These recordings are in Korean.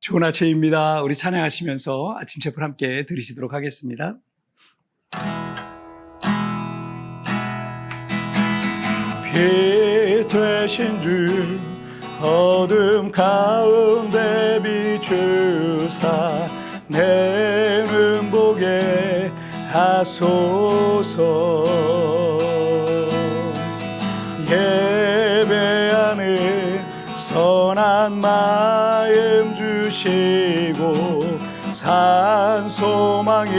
좋은 아침입니다. 우리 찬양하시면서 아침 제풀 함께 들으시도록 하겠습니다. 빛 되신 주 어둠 가운데 비추사 내 눈 보게 하소서. 예배하는 선한 마음 주시고 산 소망이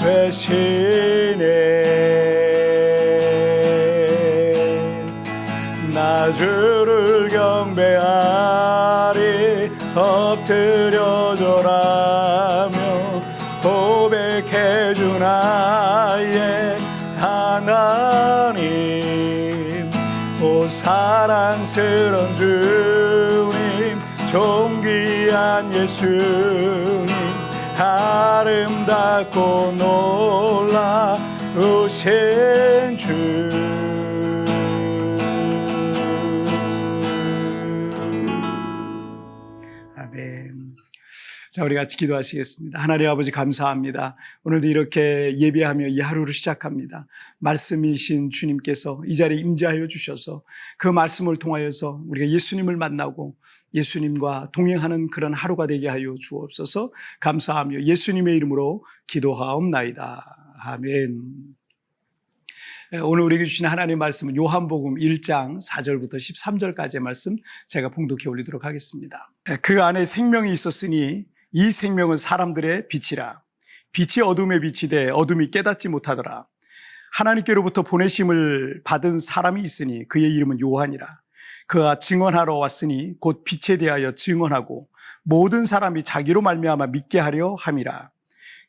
되시네. 나 주를 경배하리 엎드려 절하며 고백해 주 나의 하나님. 오 사랑스러운 주님 존귀한 예수님 아름답고 놀라우신 주. 아멘. 자, 우리 같이 기도하시겠습니다. 하나님 아버지 감사합니다. 오늘도 이렇게 예배하며 이 하루를 시작합니다. 말씀이신 주님께서 이 자리에 임재하여 주셔서 그 말씀을 통하여서 우리가 예수님을 만나고 예수님과 동행하는 그런 하루가 되게 하여 주옵소서. 감사하며 예수님의 이름으로 기도하옵나이다. 아멘. 오늘 우리에게 주신 하나님의 말씀은 요한복음 1장 4절부터 13절까지의 말씀 제가 봉독해 올리도록 하겠습니다. 그 안에 생명이 있었으니 이 생명은 사람들의 빛이라. 빛이 어둠에 비치되 어둠이 깨닫지 못하더라. 하나님께로부터 보내심을 받은 사람이 있으니 그의 이름은 요한이라. 그가 증언하러 왔으니 곧 빛에 대하여 증언하고 모든 사람이 자기로 말미암아 믿게 하려 함이라.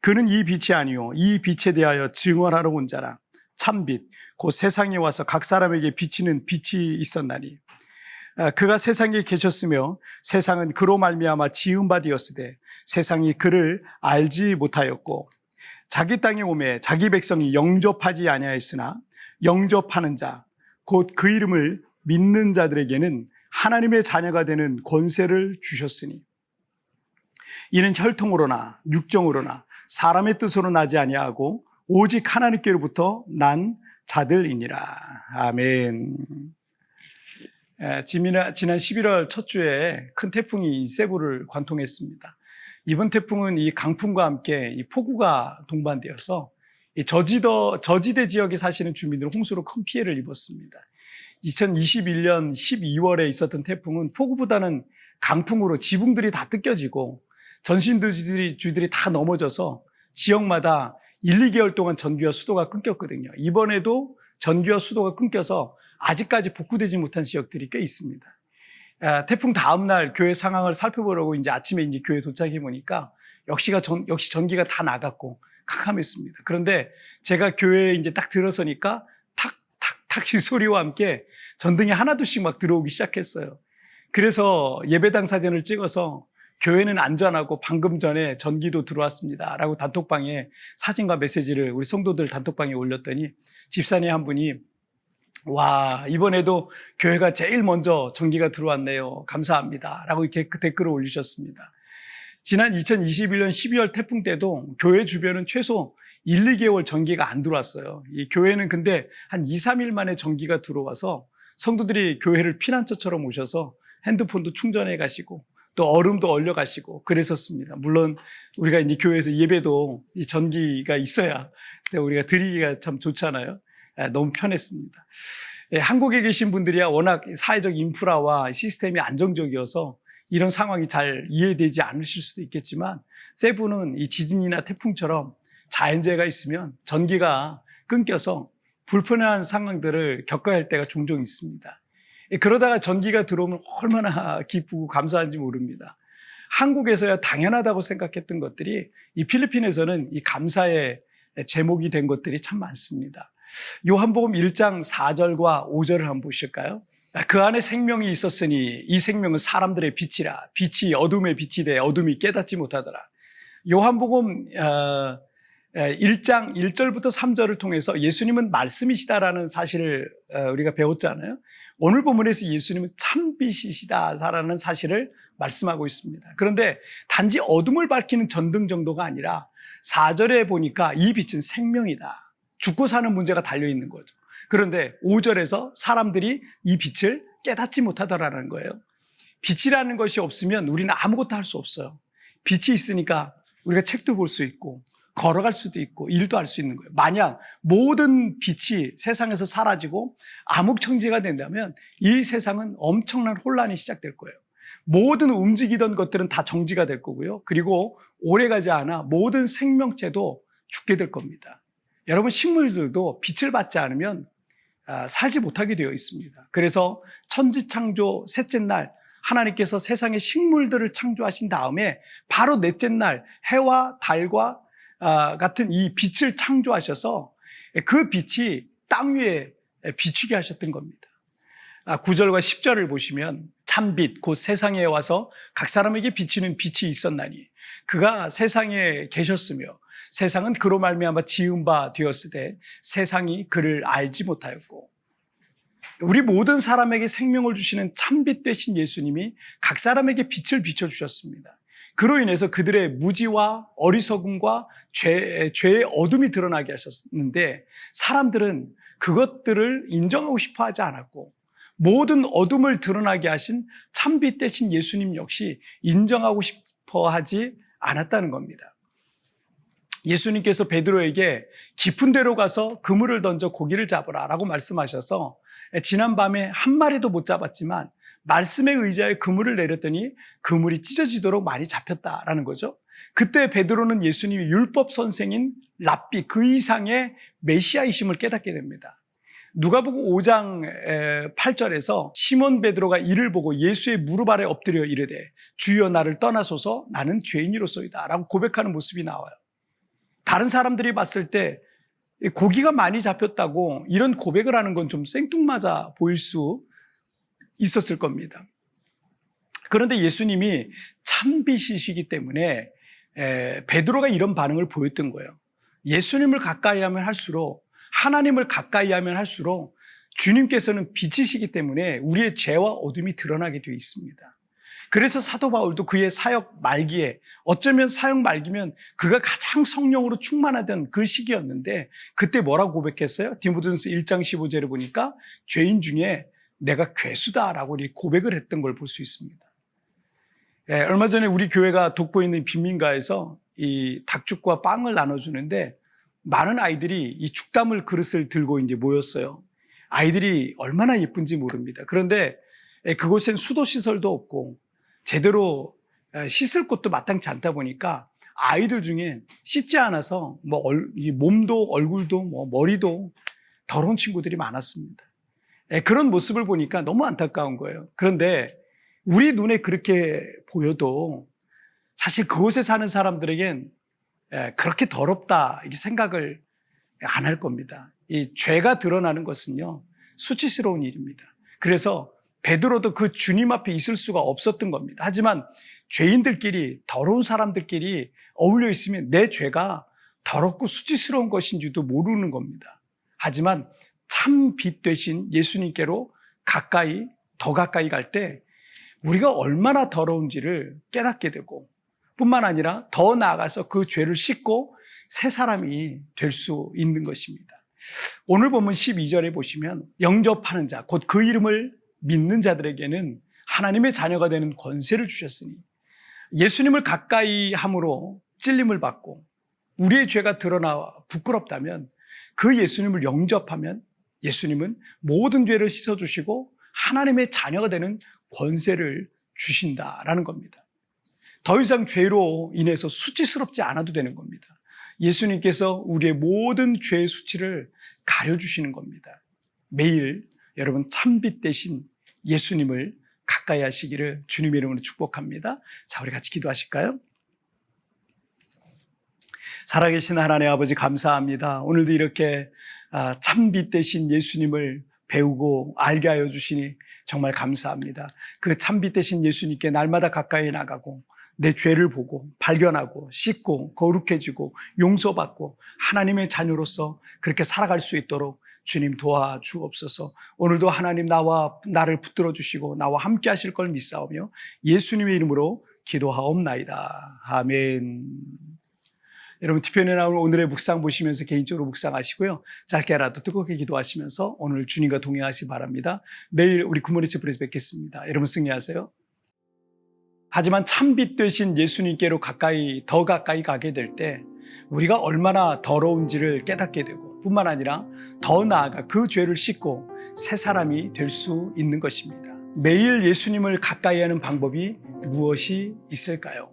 그는 이 빛이 아니요 이 빛에 대하여 증언하러 온 자라. 참빛 곧 세상에 와서 각 사람에게 비치는 빛이 있었나니 그가 세상에 계셨으며 세상은 그로 말미암아 지은 바 되었으되 세상이 그를 알지 못하였고 자기 땅에 오매 자기 백성이 영접하지 아니하였으나 영접하는 자 곧 그 이름을 믿는 자들에게는 하나님의 자녀가 되는 권세를 주셨으니 이는 혈통으로나 육정으로나 사람의 뜻으로 나지 아니하고 오직 하나님께로부터 난 자들이니라. 아멘. 지난 11월 첫 주에 큰 태풍이 세부를 관통했습니다. 이번 태풍은 이 강풍과 함께 이 폭우가 동반되어서 이 저지대 지역에 사시는 주민들은 홍수로 큰 피해를 입었습니다. 2021년 12월에 있었던 태풍은 폭우보다는 강풍으로 지붕들이 다 뜯겨지고 전신주들이 다 넘어져서 지역마다 1, 2개월 동안 전기와 수도가 끊겼거든요. 이번에도 전기와 수도가 끊겨서 아직까지 복구되지 못한 지역들이 꽤 있습니다. 태풍 다음 날 교회 상황을 살펴보려고 이제 아침에 이제 교회 도착해 보니까 역시 전기가 다 나갔고 캄캄했습니다. 그런데 제가 교회에 이제 딱 들어서니까 탁탁탁 이 소리와 함께 전등이 하나둘씩 막 들어오기 시작했어요. 그래서 예배당 사진을 찍어서 교회는 안전하고 방금 전에 전기도 들어왔습니다 라고 단톡방에 사진과 메시지를 우리 성도들 단톡방에 올렸더니 집사님 한 분이 와 이번에도 교회가 제일 먼저 전기가 들어왔네요. 감사합니다 라고 이렇게 그 댓글을 올리셨습니다. 지난 2021년 12월 태풍 때도 교회 주변은 최소 1, 2개월 전기가 안 들어왔어요. 이 교회는 근데 한 2, 3일 만에 전기가 들어와서 성도들이 교회를 피난처처럼 오셔서 핸드폰도 충전해 가시고 또 얼음도 얼려 가시고 그랬었습니다. 물론 우리가 이제 교회에서 예배도 이 전기가 있어야 우리가 드리기가 참 좋잖아요. 너무 편했습니다. 한국에 계신 분들이야 워낙 사회적 인프라와 시스템이 안정적이어서 이런 상황이 잘 이해되지 않으실 수도 있겠지만 세부는 이 지진이나 태풍처럼 자연재해가 있으면 전기가 끊겨서 불편한 상황들을 겪어야 할 때가 종종 있습니다. 그러다가 전기가 들어오면 얼마나 기쁘고 감사한지 모릅니다. 한국에서야 당연하다고 생각했던 것들이 이 필리핀에서는 이 감사의 제목이 된 것들이 참 많습니다. 요한복음 1장 4절과 5절을 한번 보실까요? 그 안에 생명이 있었으니 이 생명은 사람들의 빛이라. 빛이 어둠에 빛이 돼 어둠이 깨닫지 못하더라. 요한복음 1장 1절부터 3절을 통해서 예수님은 말씀이시다라는 사실을 우리가 배웠잖아요. 오늘 본문에서 예수님은 참빛이시다라는 사실을 말씀하고 있습니다. 그런데 단지 어둠을 밝히는 전등 정도가 아니라 4절에 보니까 이 빛은 생명이다. 죽고 사는 문제가 달려있는 거죠. 그런데 5절에서 사람들이 이 빛을 깨닫지 못하더라는 거예요. 빛이라는 것이 없으면 우리는 아무것도 할 수 없어요. 빛이 있으니까 우리가 책도 볼 수 있고 걸어갈 수도 있고 일도 할 수 있는 거예요. 만약 모든 빛이 세상에서 사라지고 암흑청지가 된다면 이 세상은 엄청난 혼란이 시작될 거예요. 모든 움직이던 것들은 다 정지가 될 거고요. 그리고 오래가지 않아 모든 생명체도 죽게 될 겁니다. 여러분, 식물들도 빛을 받지 않으면 살지 못하게 되어 있습니다. 그래서 천지창조 셋째 날 하나님께서 세상의 식물들을 창조하신 다음에 바로 넷째 날 해와 달과 같은 이 빛을 창조하셔서 그 빛이 땅 위에 비추게 하셨던 겁니다. 9절과 10절을 보시면 참빛 곧 세상에 와서 각 사람에게 비치는 빛이 있었나니 그가 세상에 계셨으며 세상은 그로 말미암아 지은 바 되었으되 세상이 그를 알지 못하였고, 우리 모든 사람에게 생명을 주시는 참빛 되신 예수님이 각 사람에게 빛을 비춰주셨습니다. 그로 인해서 그들의 무지와 어리석음과 죄의 어둠이 드러나게 하셨는데 사람들은 그것들을 인정하고 싶어 하지 않았고 모든 어둠을 드러나게 하신 참빛 되신 예수님 역시 인정하고 싶어 하지 않았다는 겁니다. 예수님께서 베드로에게 깊은 데로 가서 그물을 던져 고기를 잡으라 라고 말씀하셔서 지난밤에 한 마리도 못 잡았지만 말씀에 의지하여 그물을 내렸더니 그물이 찢어지도록 많이 잡혔다라는 거죠. 그때 베드로는 예수님이 율법 선생인 랍비 그 이상의 메시아이심을 깨닫게 됩니다. 누가복음 5장 8절에서 시몬 베드로가 이를 보고 예수의 무릎 아래 엎드려 이르되 주여 나를 떠나소서 나는 죄인이로소이다 라고 고백하는 모습이 나와요. 다른 사람들이 봤을 때 고기가 많이 잡혔다고 이런 고백을 하는 건 좀 생뚱맞아 보일 수 있었을 겁니다. 그런데 예수님이 참빛이시기 때문에 베드로가 이런 반응을 보였던 거예요. 예수님을 가까이 하면 할수록, 하나님을 가까이 하면 할수록 주님께서는 빛이시기 때문에 우리의 죄와 어둠이 드러나게 되어 있습니다. 그래서 사도 바울도 그의 사역 말기에, 어쩌면 사역 말기면 그가 가장 성령으로 충만하던 그 시기였는데 그때 뭐라고 고백했어요? 디모데전서 1장 15절에 보니까 죄인 중에 내가 괴수다라고 고백을 했던 걸 볼 수 있습니다. 얼마 전에 우리 교회가 돕고 있는 빈민가에서 이 닭죽과 빵을 나눠주는데 많은 아이들이 이 죽담을 그릇을 들고 이제 모였어요. 아이들이 얼마나 예쁜지 모릅니다. 그런데 그곳엔 수도 시설도 없고 제대로 씻을 곳도 마땅치 않다 보니까 아이들 중에 씻지 않아서 몸도 얼굴도 머리도 더러운 친구들이 많았습니다. 그런 모습을 보니까 너무 안타까운 거예요. 그런데 우리 눈에 그렇게 보여도 사실 그곳에 사는 사람들에겐 그렇게 더럽다 이렇게 생각을 안 할 겁니다. 이 죄가 드러나는 것은요 수치스러운 일입니다. 그래서 베드로도 그 주님 앞에 있을 수가 없었던 겁니다. 하지만 죄인들끼리, 더러운 사람들끼리 어울려 있으면 내 죄가 더럽고 수치스러운 것인지도 모르는 겁니다. 하지만 참 빛 되신 예수님께로 더 가까이 갈 때 우리가 얼마나 더러운지를 깨닫게 되고 뿐만 아니라 더 나아가서 그 죄를 씻고 새 사람이 될 수 있는 것입니다. 오늘 본문 12절에 보시면 영접하는 자, 곧 그 이름을 믿는 자들에게는 하나님의 자녀가 되는 권세를 주셨으니 예수님을 가까이 함으로 찔림을 받고 우리의 죄가 드러나 부끄럽다면 그 예수님을 영접하면 예수님은 모든 죄를 씻어주시고 하나님의 자녀가 되는 권세를 주신다라는 겁니다. 더 이상 죄로 인해서 수치스럽지 않아도 되는 겁니다. 예수님께서 우리의 모든 죄의 수치를 가려주시는 겁니다. 매일 여러분 참빛 되신 예수님을 가까이 하시기를 주님의 이름으로 축복합니다. 자, 우리 같이 기도하실까요? 살아계신 하나님 아버지 감사합니다. 오늘도 이렇게 참빛 되신 예수님을 배우고 알게 하여 주시니 정말 감사합니다. 그 참빛 되신 예수님께 날마다 가까이 나가고 내 죄를 보고 발견하고 씻고 거룩해지고 용서받고 하나님의 자녀로서 그렇게 살아갈 수 있도록 주님 도와주옵소서. 오늘도 하나님 나를 붙들어 주시고 나와 함께 하실 걸 믿사오며 예수님의 이름으로 기도하옵나이다. 아멘. 여러분 티편에 나오는 오늘의 묵상 보시면서 개인적으로 묵상하시고요. 짧게라도 뜨겁게 기도하시면서 오늘 주님과 동행하시기 바랍니다. 내일 우리 굿모닝 채플에서 뵙겠습니다. 여러분 승리하세요. 하지만 참빛 되신 예수님께로 더 가까이 가게 될 때 우리가 얼마나 더러운지를 깨닫게 되고 뿐만 아니라 더 나아가 그 죄를 씻고 새 사람이 될 수 있는 것입니다. 매일 예수님을 가까이 하는 방법이 무엇이 있을까요?